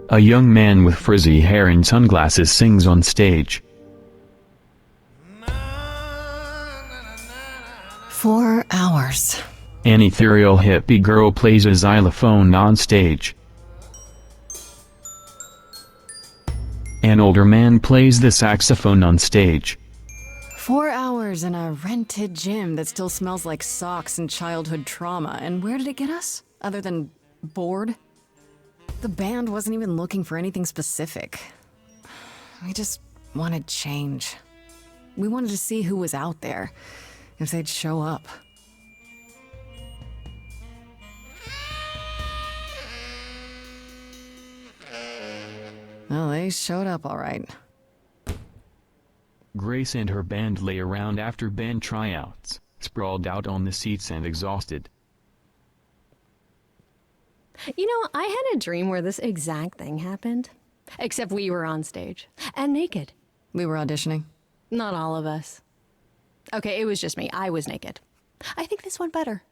A young man with frizzy hair and sunglasses sings on stage. 4 hours. An ethereal hippie girl plays a xylophone on stage. An older man plays the saxophone on stage. 4 hours in a rented gym that still smells like socks and childhood trauma. And where did it get us? Other than bored? The band wasn't even looking for anything specific. We just wanted change. We wanted to see who was out there, if they'd show up. Well, they showed up all right. Grace and her band lay around after band tryouts, sprawled out on the seats and exhausted. You know, I had a dream where this exact thing happened. Except we were on stage. And naked. We were auditioning. Not all of us. Okay, it was just me. I was naked. I think this went better.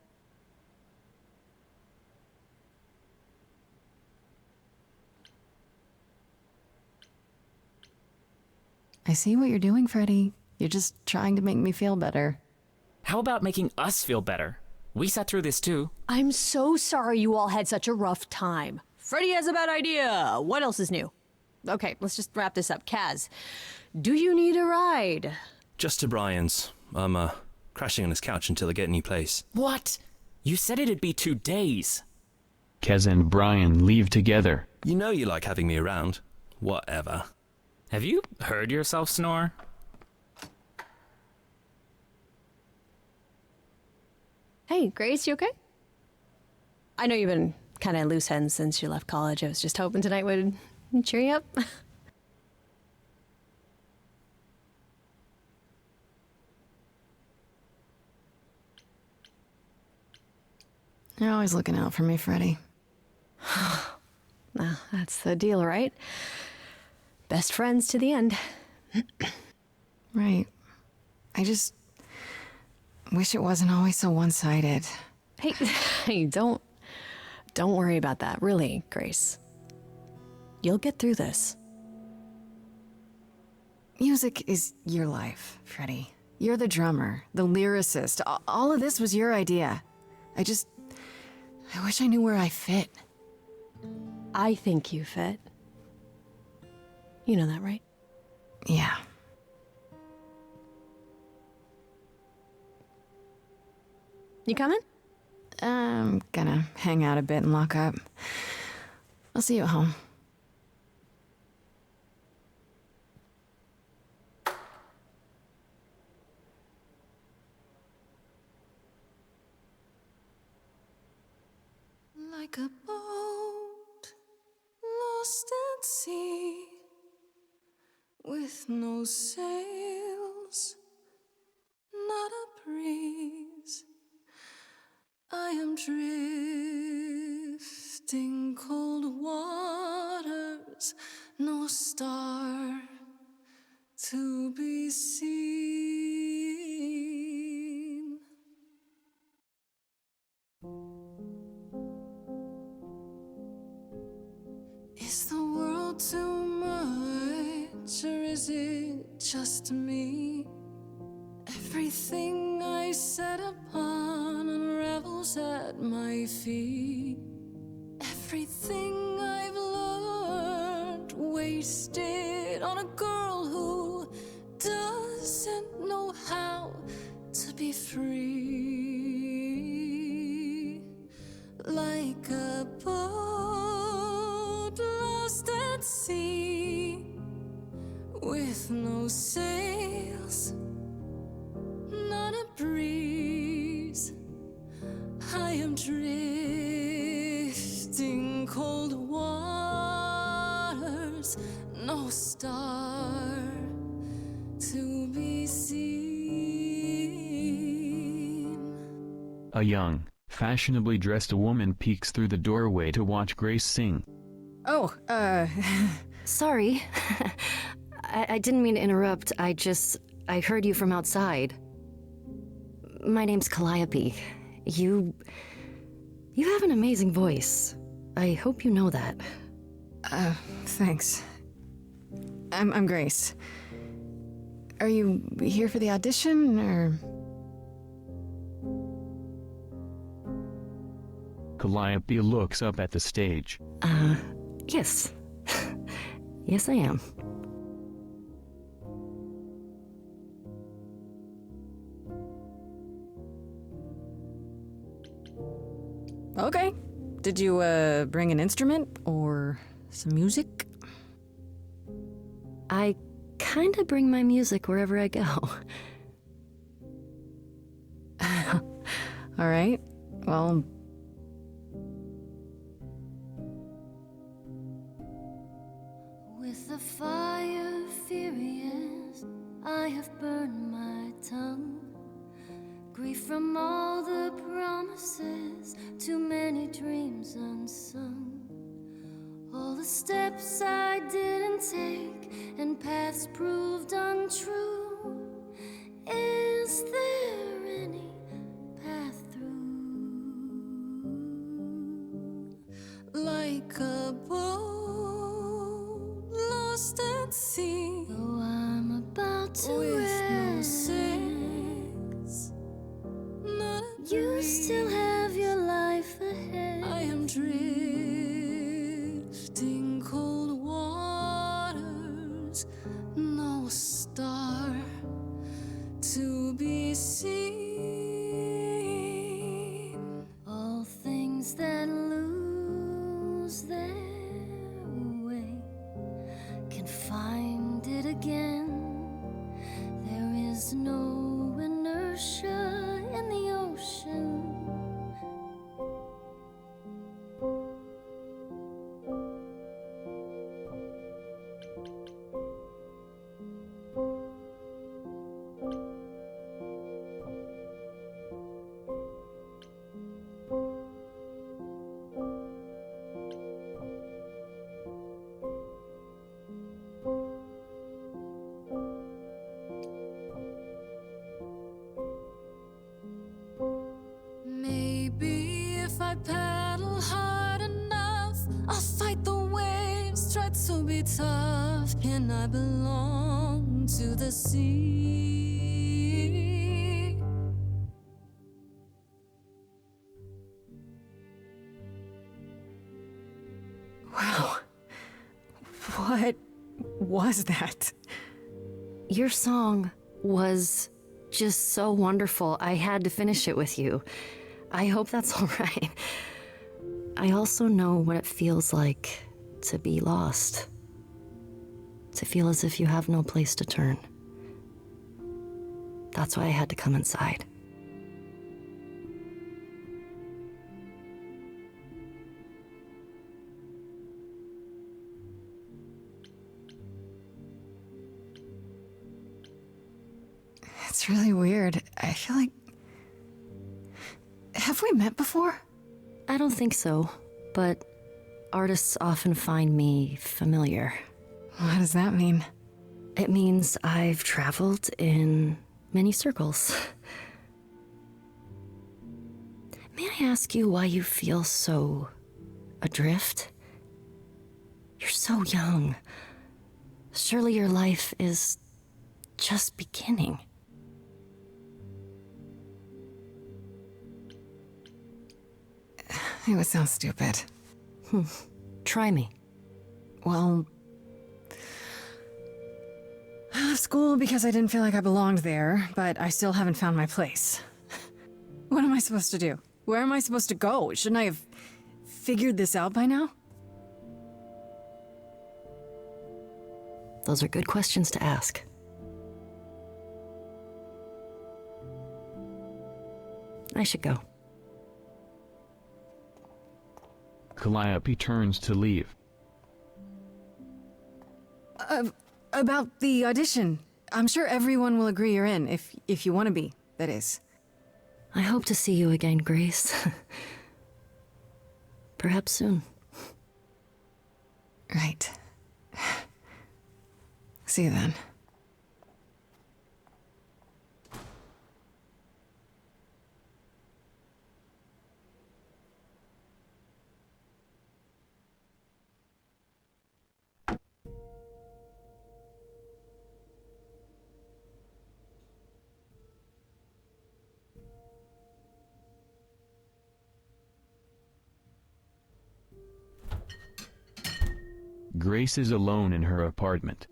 I see what you're doing, Freddie. You're just trying to make me feel better. How about making us feel better? We sat through this too. I'm so sorry you all had such a rough time. Freddie has a bad idea. What else is new? Okay, let's just wrap this up. Kaz, do you need a ride? Just to Brian's. I'm, crashing on his couch until I get a new place. What? You said it'd be 2 days. Kez and Brian leave together. You know you like having me around. Whatever. Have you heard yourself snore? Hey, Grace, you okay? I know you've been kind of loose ends since you left college. I was just hoping tonight would cheer you up. You're always looking out for me, Freddie. Nah, that's the deal, right? Best friends to the end. Right. I just wish it wasn't always so one-sided. Hey, don't worry about that, really, Grace. You'll get through this. Music is your life, Freddie. You're the drummer, the lyricist. All of this was your idea. I wish I knew where I fit. I think you fit. You know that, right? Yeah. You coming? I'm gonna hang out a bit and lock up. I'll see you at home. Like a boat lost at sea, with no sails, not a breeze. I am drifting cold waters, no star to be seen. Is the world too much, or is it just me? Everything I set upon unravels at my feet. Everything I've learned wasted on a girl who doesn't know how to be free. Like a boat lost at sea, with no sails, not a breeze. I am drifting cold waters, no star to be seen. A young, fashionably dressed woman peeks through the doorway to watch Grace sing. Oh, Sorry. I didn't mean to interrupt. I heard you from outside. My name's Calliope. You have an amazing voice. I hope you know that. Thanks. I'm Grace. Are you here for the audition, or...? Calliope looks up at the stage. Yes. Yes, I am. Okay. Did you, bring an instrument, or some music? I kinda bring my music wherever I go. All right. Well... With the fire furious, I have burned my tongue. Grief from all the promises, too many dreams unsung. All the steps I didn't take, and paths proved untrue. Is there any path through? Like a boat lost at sea, though I'm about to with no sails, not a you still have your life ahead. I am drifting cold waters, no star to be seen. All things that lose their way can find it again. There is no inertia in the ocean. Maybe if I paddle hard enough, I'll fight the waves, try to be tough. Can I belong to the sea? Wow. What was that? Your song was just so wonderful. I had to finish it with you. I hope that's all right. I also know what it feels like to be lost. To feel as if you have no place to turn. That's why I had to come inside. It's really weird. I feel like... Have we met before? I don't think so, but artists often find me familiar. What does that mean? It means I've traveled in many circles. May I ask you why you feel so adrift? You're so young. Surely your life is just beginning. It would sound stupid. Try me. Well... I left school because I didn't feel like I belonged there, but I still haven't found my place. What am I supposed to do? Where am I supposed to go? Shouldn't I have figured this out by now? Those are good questions to ask. I should go. Calliope turns to leave. About the audition. I'm sure everyone will agree you're in, if you want to be, that is. I hope to see you again, Grace. Perhaps soon. Right. See you then. Grace is alone in her apartment.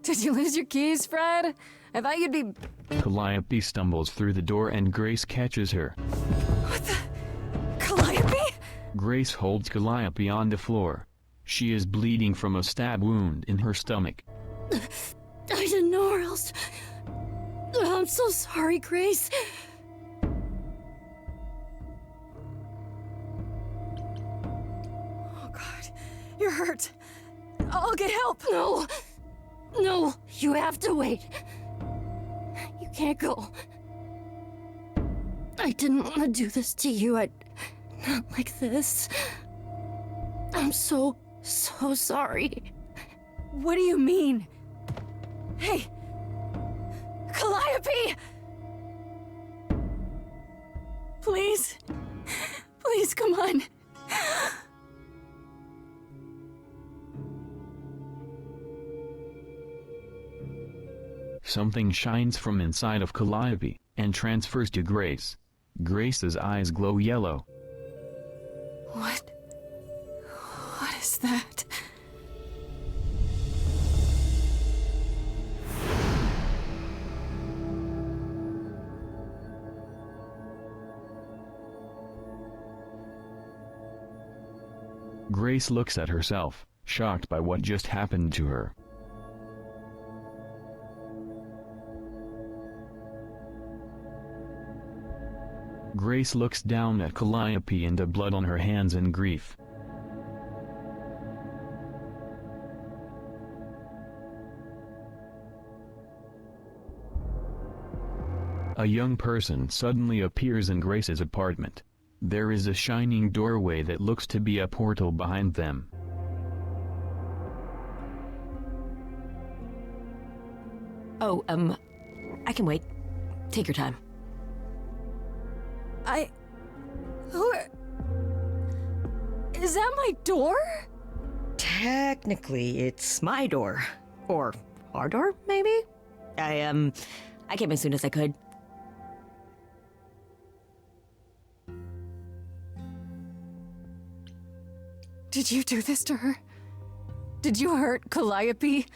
Did you lose your keys, Fred? I thought you'd be... Calliope stumbles through the door and Grace catches her. What the... Calliope? Grace holds Calliope on the floor. She is bleeding from a stab wound in her stomach. I didn't know or else. I'm so sorry, Grace. Oh, God. You're hurt. I'll get help. No. No, you have to wait. You can't go. I didn't want to do this to you. Not like this. I'm so sorry. What do you mean? Hey! Calliope! Please? Please, come on. Something shines from inside of Calliope and transfers to Grace. Grace's eyes glow yellow. What is that? Grace looks at herself, shocked by what just happened to her. Grace looks down at Calliope and the blood on her hands in grief. A young person suddenly appears in Grace's apartment. There is a shining doorway that looks to be a portal behind them. Oh, I can wait. Take your time. Is that my door? Technically, it's my door. Or our door, maybe? I came as soon as I could. Did you do this to her? Did you hurt Calliope?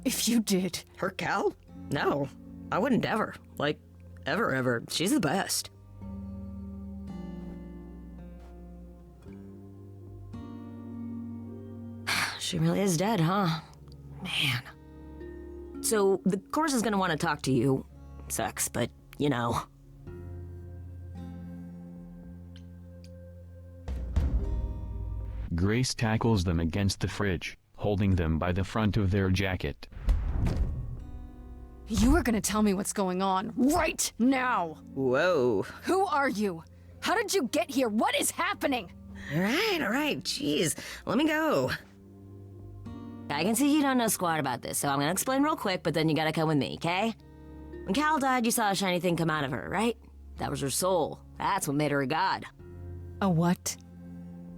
If you did... Her Cal? No, I wouldn't ever. Like, ever. She's the best. She really is dead, huh? Man. So, the course is gonna want to talk to you. Sucks, but, you know. Grace tackles them against the fridge, holding them by the front of their jacket. You are gonna tell me what's going on right now! Whoa. Who are you? How did you get here? What is happening? All right, jeez. Let me go. I can see you don't know squat about this, so I'm gonna explain real quick, but then you gotta come with me, okay? When Cal died, you saw a shiny thing come out of her, right? That was her soul. That's what made her a god. A what?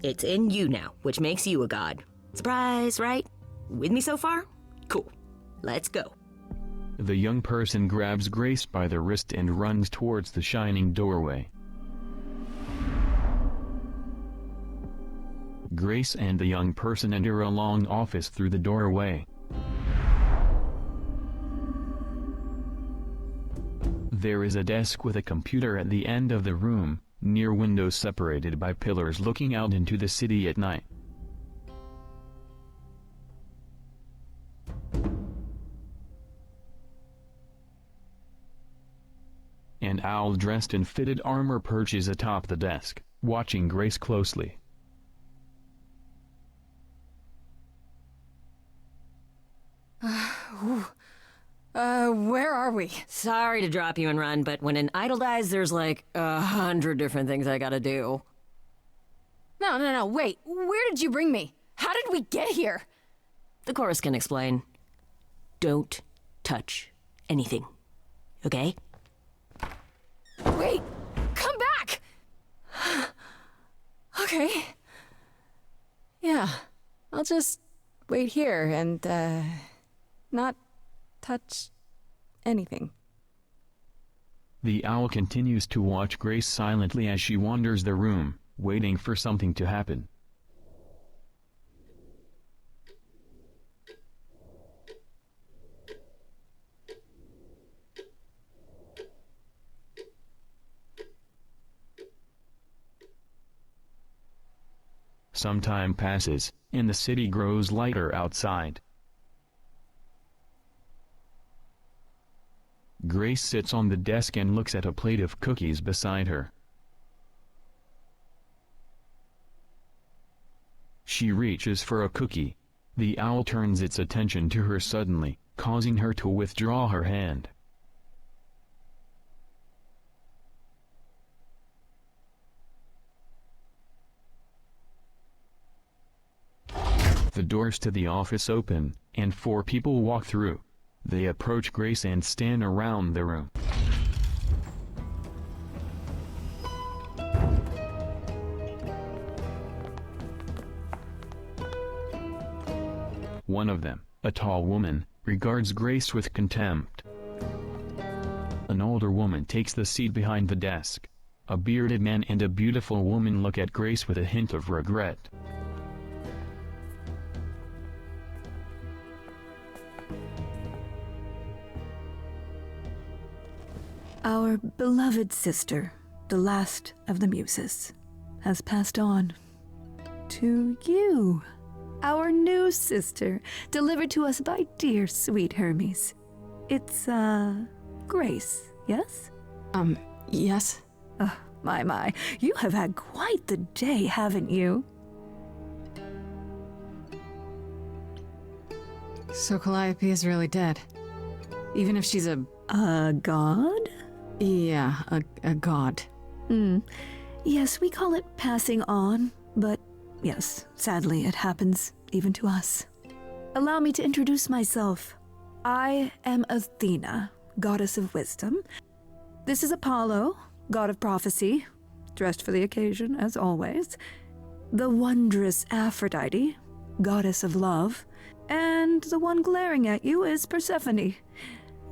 It's in you now, which makes you a god. Surprise, right? With me so far? Cool. Let's go. The young person grabs Grace by the wrist and runs towards the shining doorway. Grace and the young person enter a long office through the doorway. There is a desk with a computer at the end of the room, near windows separated by pillars looking out into the city at night. An owl dressed in fitted armor perches atop the desk, watching Grace closely. Where are we? Sorry to drop you and run, but when an idol dies, there's like 100 different things I gotta do. No, wait. Where did you bring me? How did we get here? The chorus can explain. Don't touch anything. Okay? Wait! Come back! Okay. Yeah, I'll just wait here and, not touch anything. The owl continues to watch Grace silently as she wanders the room, waiting for something to happen. Some time passes, and the city grows lighter outside. Grace sits on the desk and looks at a plate of cookies beside her. She reaches for a cookie. The owl turns its attention to her suddenly, causing her to withdraw her hand. The doors to the office open, and 4 people walk through. They approach Grace and stand around the room. One of them, a tall woman, regards Grace with contempt. An older woman takes the seat behind the desk. A bearded man and a beautiful woman look at Grace with a hint of regret. Our beloved sister, the last of the muses, has passed on to you, our new sister, delivered to us by dear sweet Hermes. It's, Grace, yes? Yes? Oh, my, you have had quite the day, haven't you? So Calliope is really dead. Even if she's a god? Yeah, a god. Yes, we call it passing on, but yes, sadly it happens even to us. Allow me to introduce myself. I am Athena, goddess of wisdom. This is Apollo, god of prophecy, dressed for the occasion as always. The wondrous Aphrodite, goddess of love. And the one glaring at you is Persephone,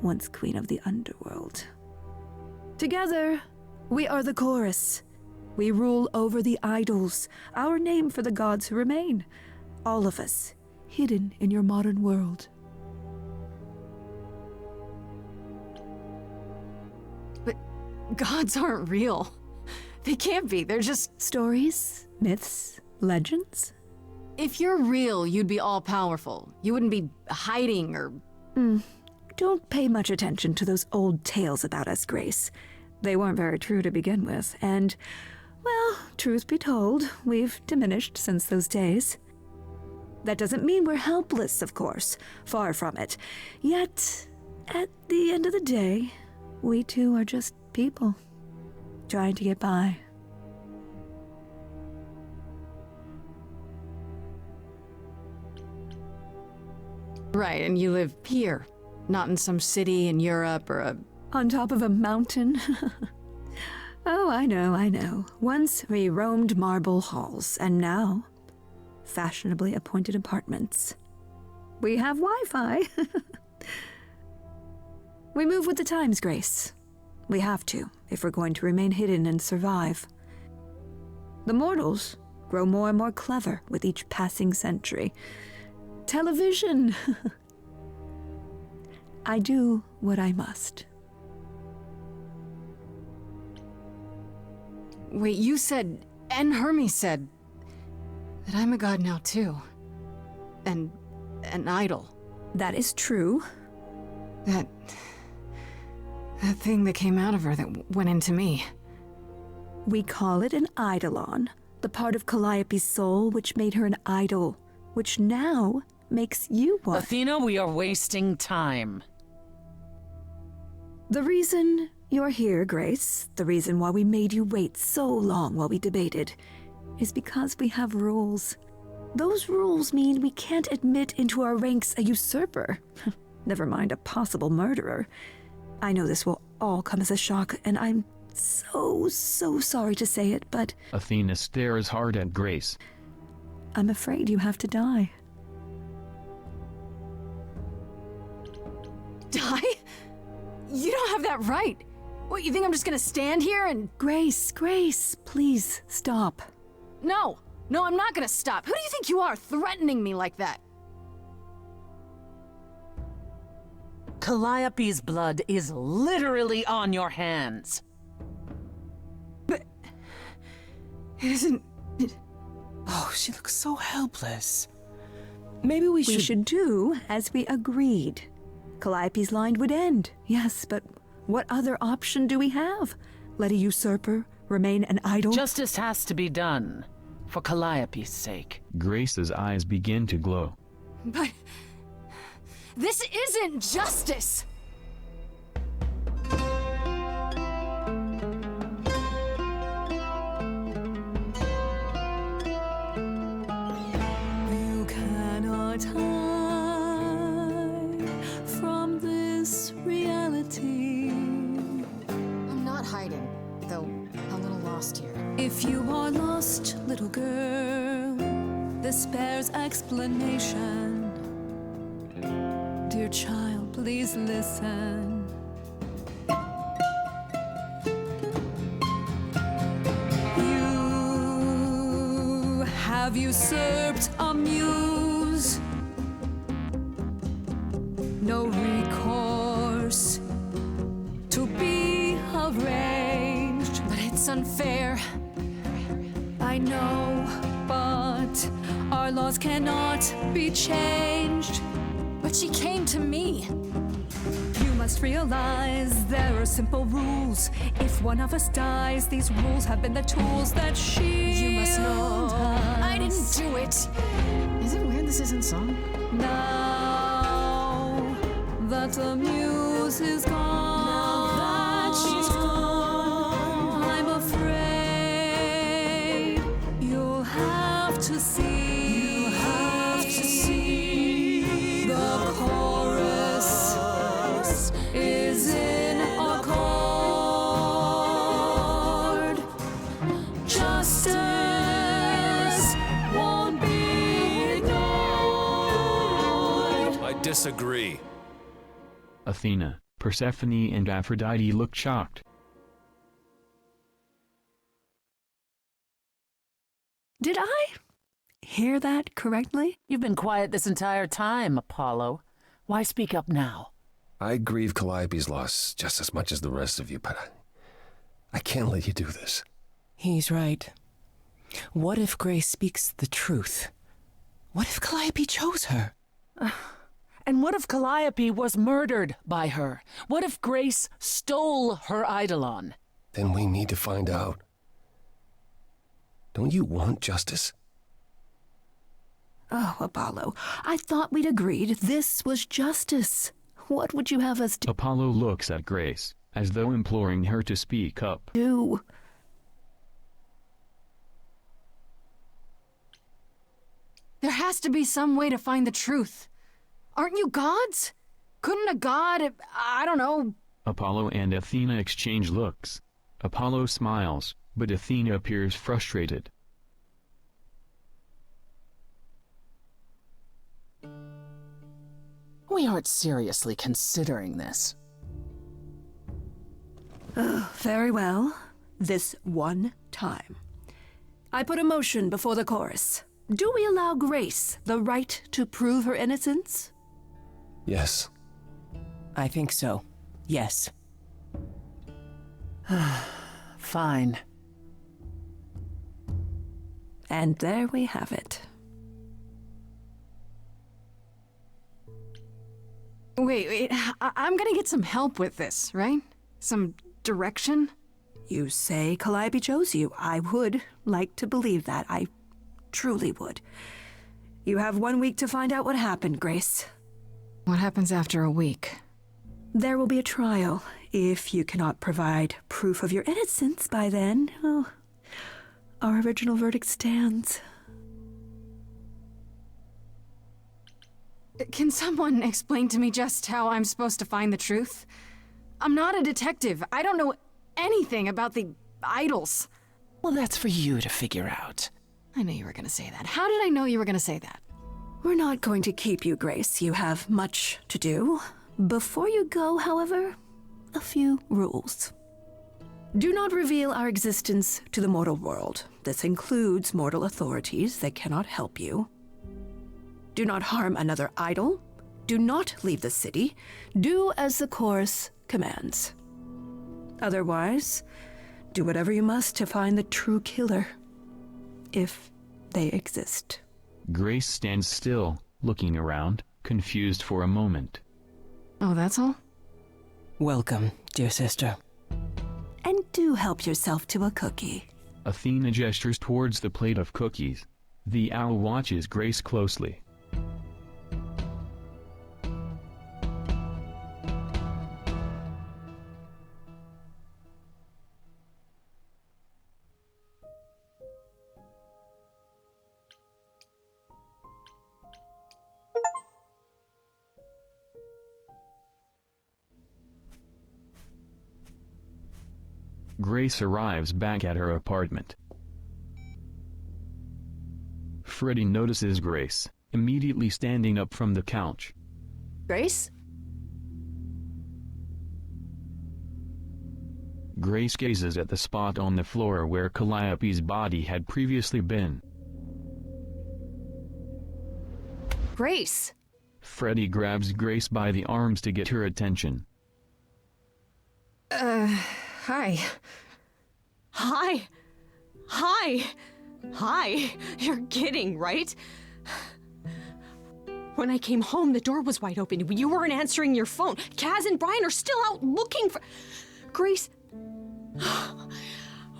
once queen of the underworld. Together, we are the chorus. We rule over the idols, our name for the gods who remain. All of us, hidden in your modern world. But gods aren't real. They can't be, they're just... Stories, myths, legends. If you're real, you'd be all-powerful. You wouldn't be hiding or... Don't pay much attention to those old tales about us, Grace. They weren't very true to begin with, and, well, truth be told, we've diminished since those days. That doesn't mean we're helpless, of course. Far from it. Yet, at the end of the day, we too are just people, trying to get by. Right, and you live here, not in some city in Europe or On top of a mountain? Oh, I know. Once we roamed marble halls, and now, fashionably appointed apartments. We have Wi-Fi. We move with the times, Grace. We have to, if we're going to remain hidden and survive. The mortals grow more and more clever with each passing century. Television! I do what I must. Wait, you said, and Hermes said, that I'm a god now too. And an idol. That is true. That thing that came out of her that went into me. We call it an eidolon, the part of Calliope's soul which made her an idol, which now makes you one. Athena, we are wasting time. The reason you're here, Grace, the reason why we made you wait so long while we debated, is because we have rules. Those rules mean we can't admit into our ranks a usurper, never mind a possible murderer. I know this will all come as a shock, and I'm so sorry to say it, but... Athena stares hard at Grace. I'm afraid you have to die. Die? You don't have that right. What, you think I'm just gonna stand here and... Grace, please stop. No, I'm not gonna stop. Who do you think you are, threatening me like that? Calliope's blood is literally on your hands. But... Isn't... Oh, she looks so helpless. Maybe we should do as we agreed. Calliope's line would end, yes, but what other option do we have? Let a usurper remain an idol? Justice has to be done, for Calliope's sake. Grace's eyes begin to glow. But... This isn't justice! You cannot hide from this reality. I'm not hiding, though a little lost here. If you are lost, little girl, this bears explanation. Dear child, please listen. You have usurped a muse. No recourse to be arranged. But it's unfair. I know, but our laws cannot be changed. But she came to me. You must realize there are simple rules. If one of us dies, these rules have been the tools that You must know us. I didn't do it. Is it weird this isn't song? Now that the muse is gone, I'm afraid you'll have to see. The chorus is in accord. Justice won't be ignored. I disagree. Athena, Persephone and Aphrodite look shocked. Did I hear that correctly? You've been quiet this entire time, Apollo. Why speak up now? I grieve Calliope's loss just as much as the rest of you, but I can't let you do this. He's right. What if Grace speaks the truth? What if Calliope chose her? And what if Calliope was murdered by her? What if Grace stole her eidolon? Then we need to find out. Don't you want justice? Oh, Apollo, I thought we'd agreed this was justice. What would you have us Apollo looks at Grace, as though imploring her to speak up. do? There has to be some way to find the truth. Aren't you gods? Couldn't a god, I don't know... Apollo and Athena exchange looks. Apollo smiles, but Athena appears frustrated. We aren't seriously considering this. Very well. This one time. I put a motion before the chorus. Do we allow Grace the right to prove her innocence? Yes. I think so. Yes. Fine. And there we have it. Wait, I'm gonna get some help with this, right? Some direction? You say Calliope chose you. I would like to believe that. I truly would. You have 1 week to find out what happened, Grace. What happens after a week? There will be a trial. If you cannot provide proof of your innocence by then, well, our original verdict stands. Can someone explain to me just how I'm supposed to find the truth? I'm not a detective. I don't know anything about the idols. Well, that's for you to figure out. I knew you were gonna say that. How did I know you were gonna say that? We're not going to keep you, Grace. You have much to do. Before you go, however, a few rules. Do not reveal our existence to the mortal world. This includes mortal authorities that cannot help you. Do not harm another idol. Do not leave the city. Do as the chorus commands. Otherwise, do whatever you must to find the true killer, if they exist. Grace stands still, looking around, confused for a moment. Oh, that's all? Welcome, dear sister. And do help yourself to a cookie. Athena gestures towards the plate of cookies. The owl watches Grace closely. Grace arrives back at her apartment. Freddy notices Grace, immediately standing up from the couch. Grace? Grace gazes at the spot on the floor where Calliope's body had previously been. Grace! Freddy grabs Grace by the arms to get her attention. Hi. Hi. Hi. Hi. You're kidding, right? When I came home, the door was wide open. You weren't answering your phone. Kaz and Brian are still out looking for... Grace...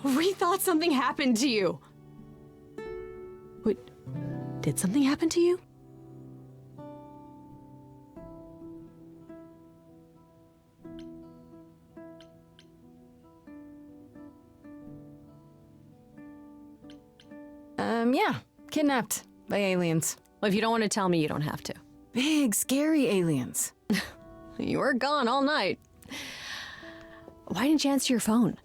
We thought something happened to you. Wait, did something happen to you? Yeah. Kidnapped by aliens. Well, if you don't want to tell me, you don't have to. Big, scary aliens. You were gone all night. Why didn't you answer your phone?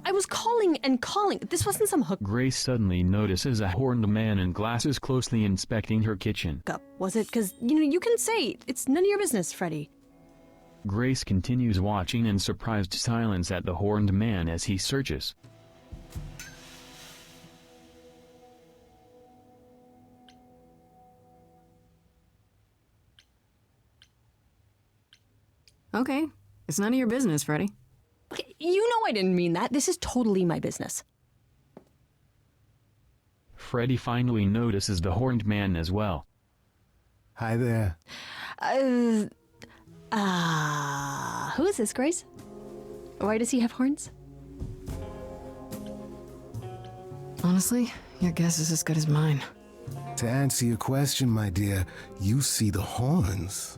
I was calling and calling. This wasn't some hook Grace suddenly notices a horned man in glasses closely inspecting her kitchen. up, was it? Because, you can say it's none of your business, Freddy. Grace continues watching in surprised silence at the horned man as he searches. Okay. It's none of your business, Freddy. You know I didn't mean that. This is totally my business. Freddy finally notices the horned man as well. Hi there. Who is this, Grace? Why does he have horns? Honestly, your guess is as good as mine. To answer your question, my dear, you see the horns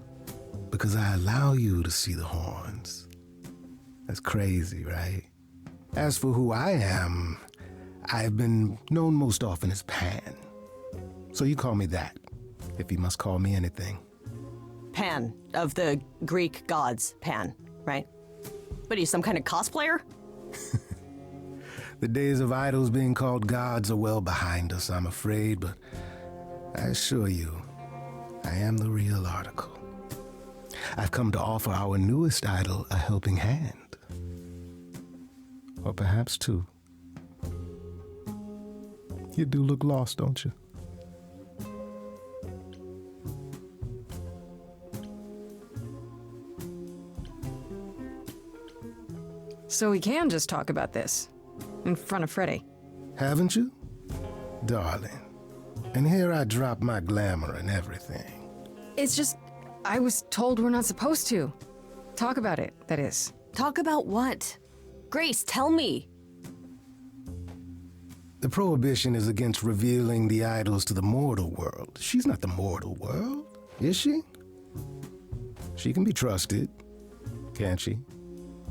because I allow you to see the horns. That's crazy, right? As for who I am, I've been known most often as Pan. So you call me that, if you must call me anything. Pan, of the Greek gods, Pan, right? What are you, some kind of cosplayer? The days of idols being called gods are well behind us, I'm afraid, but I assure you, I am the real article. I've come to offer our newest idol a helping hand. Or perhaps two. You do look lost, don't you? So we can just talk about this. In front of Freddy. Haven't you? Darling. And here I drop my glamour and everything. It's just, I was told we're not supposed to. Talk about it, that is. Talk about what? Grace, tell me. The prohibition is against revealing the idols to the mortal world. She's not the mortal world, is she? She can be trusted, can't she?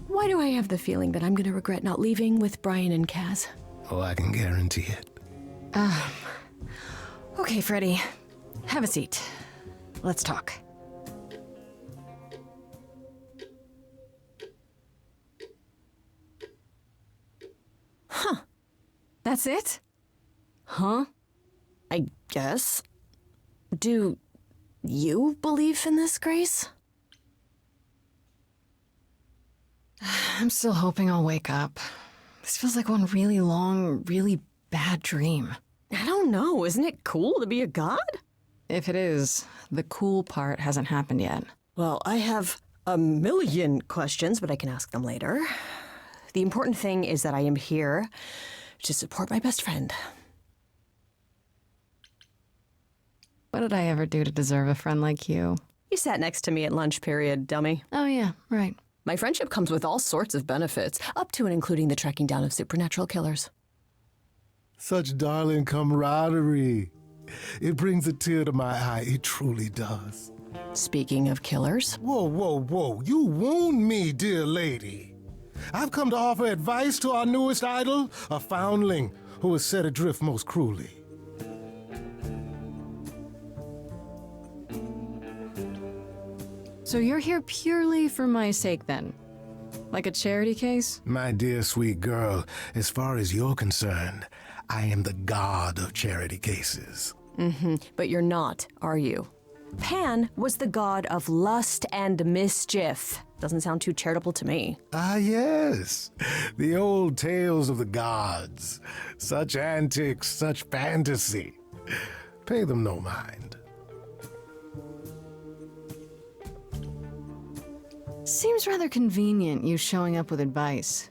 Why do I have the feeling that I'm going to regret not leaving with Brian and Kaz? Oh, I can guarantee it. Okay, Freddy. Have a seat. Let's talk. Huh. That's it? Huh? I guess. Do you believe in this, Grace? I'm still hoping I'll wake up. This feels like one really long, really bad dream. I don't know. Isn't it cool to be a god? If it is, the cool part hasn't happened yet. Well, I have a million questions, but I can ask them later. The important thing is that I am here to support my best friend. What did I ever do to deserve a friend like you? You sat next to me at lunch period, dummy. Oh yeah, right. My friendship comes with all sorts of benefits, up to and including the tracking down of supernatural killers. Such darling camaraderie. It brings a tear to my eye. It truly does. Speaking of killers. Whoa, whoa, whoa. You wound me, dear lady. I've come to offer advice to our newest idol, a foundling who was set adrift most cruelly. So you're here purely for my sake then? Like a charity case? My dear sweet girl, as far as you're concerned, I am the god of charity cases. But you're not, are you? Pan was the god of lust and mischief. Doesn't sound too charitable to me. Ah, yes. The old tales of the gods. Such antics, such fantasy. Pay them no mind. Seems rather convenient, you showing up with advice.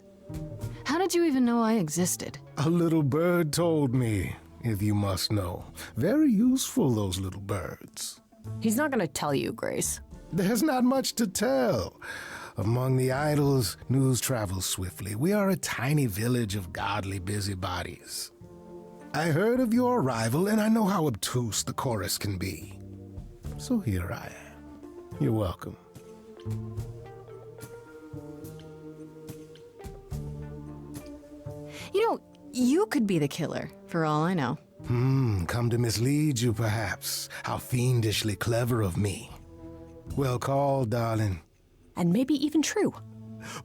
How did you even know I existed? A little bird told me, if you must know. Very useful, those little birds. He's not gonna tell you, Grace. There's not much to tell. Among the idols, news travels swiftly. We are a tiny village of godly busybodies. I heard of your arrival, and I know how obtuse the chorus can be. So here I am. You're welcome. You know, you could be the killer, for all I know. Come to mislead you, perhaps. How fiendishly clever of me. Well called, darling. And maybe even true.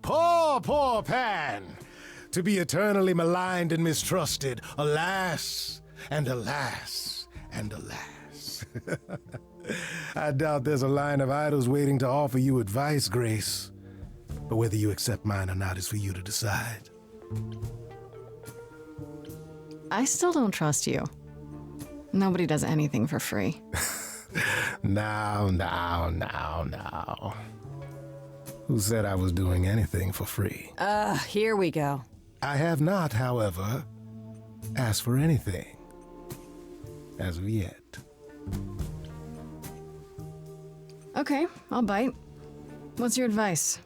Poor, poor Pan! To be eternally maligned and mistrusted. Alas, and alas, and alas. I doubt there's a line of idols waiting to offer you advice, Grace. But whether you accept mine or not is for you to decide. I still don't trust you. Nobody does anything for free. Now. Who said I was doing anything for free? Here we go. I have not, however, asked for anything. As of yet. Okay, I'll bite. What's your advice?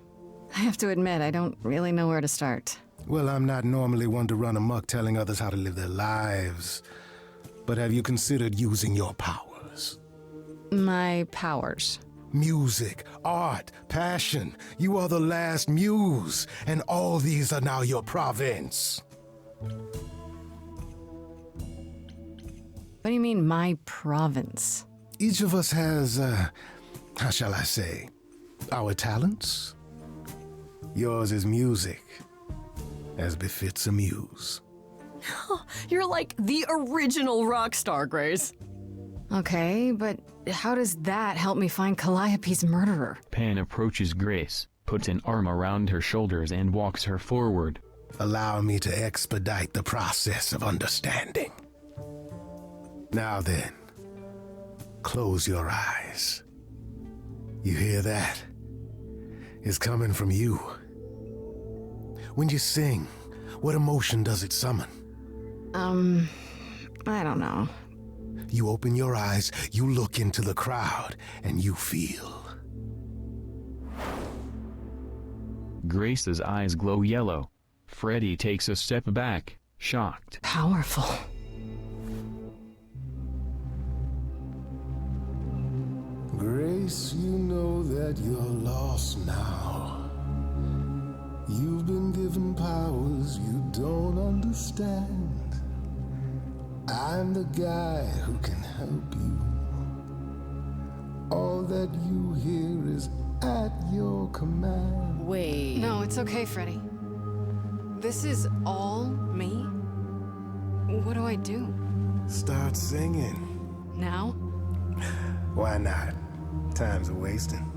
I have to admit, I don't really know where to start. Well, I'm not normally one to run amok telling others how to live their lives. But have you considered using your powers? My powers? Music, art, passion. You are the last muse, and all these are now your province. What do you mean, my province? Each of us has, how shall I say, our talents. Yours is music, as befits a muse. You're like the original rock star, Grace. Okay, but how does that help me find Calliope's murderer? Pan approaches Grace, puts an arm around her shoulders and walks her forward. Allow me to expedite the process of understanding. Now then, close your eyes. You hear that? It's coming from you. When you sing, what emotion does it summon? I don't know. You open your eyes, you look into the crowd, and you feel. Grace's eyes glow yellow. Freddy takes a step back, shocked. Powerful. Grace, you know that you're lost now. You've been given powers you don't understand. I'm the guy who can help you. All that you hear is at your command. Wait. No, it's okay, Freddy. This is all me? What do I do? Start singing. Now? Why not? Time's a wasting.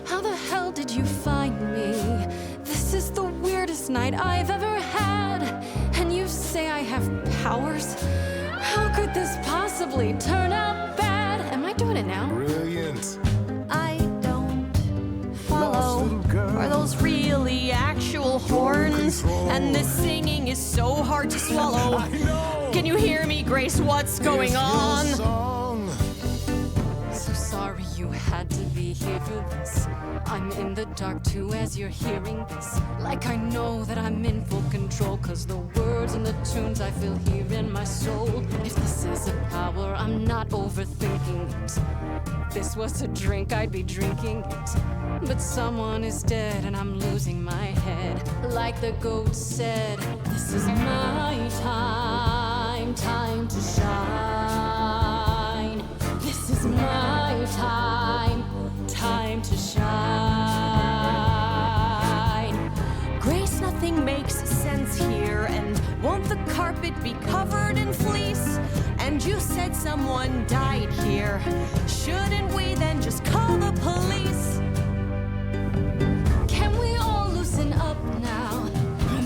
How the hell did you find me? This is the weirdest night I've ever had. And you say I have powers? How could this possibly turn out bad? Am I doing it now? Brilliant. I don't follow. Are those really actual horns? And this singing is so hard to swallow. I know. Can you hear me, Grace? What's going on? So sorry you had to be here for this. I'm in the dark too as you're hearing this. Like I know that I'm in full control, 'cause the words and the tunes I feel here in my soul. If this is a power, I'm not overthinking it. If this was a drink, I'd be drinking it. But someone is dead and I'm losing my head. Like the goat said, this is my time, time to shine. This is my time, time to shine. Grace, nothing makes sense here. And won't the carpet be covered in fleece? And you said someone died here. Shouldn't we then just call the police? Can we all loosen up now?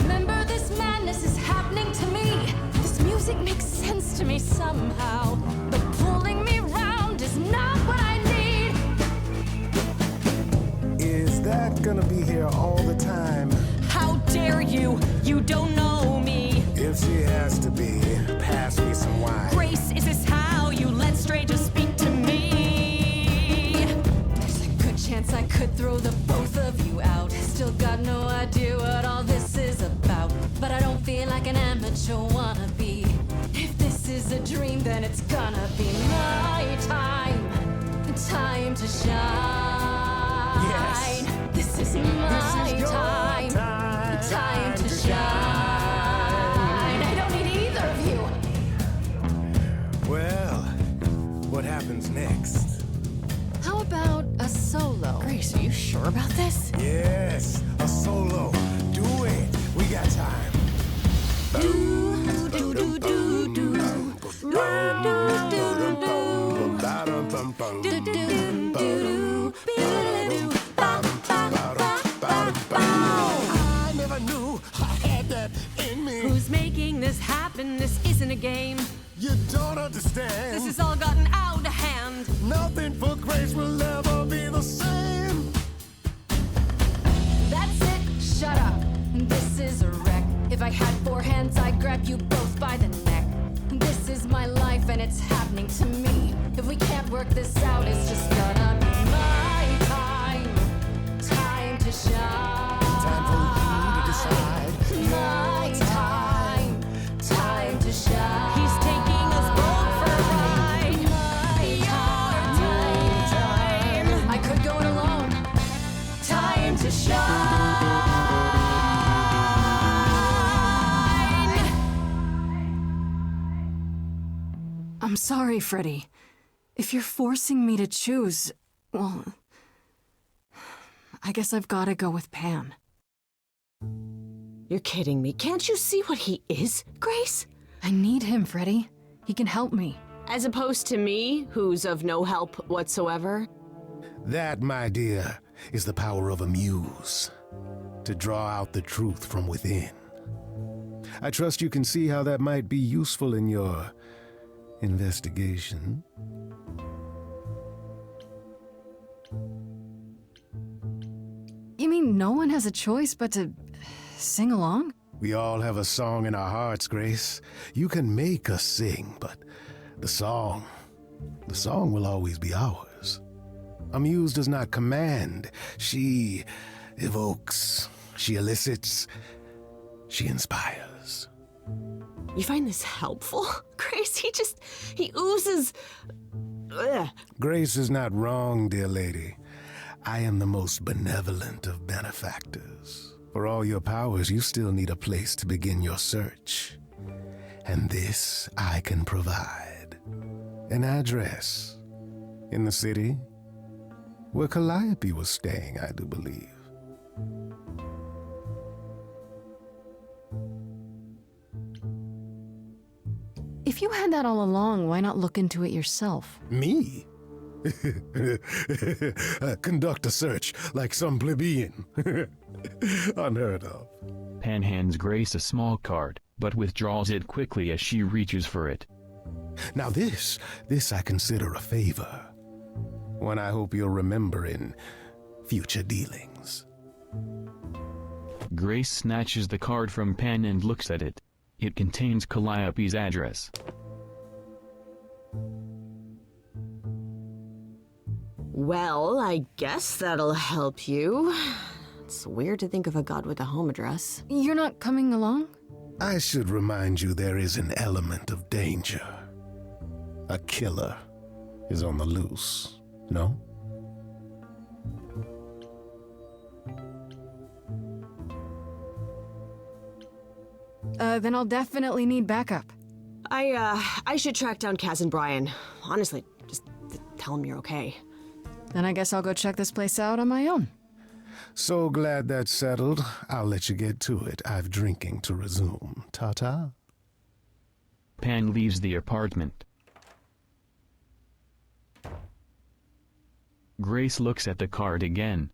Remember, this madness is happening to me. This music makes sense to me somehow. But pulling me round is not what I need. Is that gonna be here all the time? How dare you? You don't know me. If she has to be, pass me some wine. Grace, is this how you let strangers speak to me? There's a good chance I could throw the both of you out. Still got no idea what all this is about. But I don't feel like an amateur wannabe. If this is a dream, then it's gonna be my time. Time to shine. Yes. This is my your time. Time to shine. I don't need either of you. Well, what happens next? How about a solo? Grace, are you sure about this? Yes, a solo. Do it. We got time. I never knew I had that in me. Who's making this happen? This isn't a game. You don't understand. This has all gotten out of hand. Nothing for Grace will ever be the same. That's it, shut up. This is a wreck. If I had four hands, I'd grab you both by the neck. This is my life and it's happening to me. If we can't work this out, it's just gonna be my time. Time to shine. Time for you to decide. My time. Time to shine. He's taking us both for a ride. My time. I could go it alone. Time to shine. I'm sorry, Freddy. If you're forcing me to choose, well, I guess I've got to go with Pan. You're kidding me. Can't you see what he is, Grace? I need him, Freddy. He can help me. As opposed to me, who's of no help whatsoever. That, my dear, is the power of a muse. To draw out the truth from within. I trust you can see how that might be useful in your investigation. You mean no one has a choice but to sing along? We all have a song in our hearts, Grace. You can make us sing, but the song will always be ours. A muse does not command. She evokes, she elicits, she inspires. You find this helpful, Grace? He oozes. Ugh. Grace is not wrong, dear lady. I am the most benevolent of benefactors. For all your powers, you still need a place to begin your search. And this I can provide. An address in the city where Calliope was staying, I do believe. If you had that all along, why not look into it yourself? Me? Conduct a search like some plebeian. Unheard of. Pan hands Grace a small card, but withdraws it quickly as she reaches for it. Now this I consider a favor. One I hope you'll remember in future dealings. Grace snatches the card from Pan and looks at it. It contains Calliope's address. Well, I guess that'll help you. It's weird to think of a god with a home address. You're not coming along? I should remind you there is an element of danger. A killer is on the loose, no? Then I'll definitely need backup. I should track down Kaz and Brian. Honestly, just tell them you're okay. Then I guess I'll go check this place out on my own. So glad that's settled. I'll let you get to it. I've drinking to resume. Ta-ta. Pan leaves the apartment. Grace looks at the card again.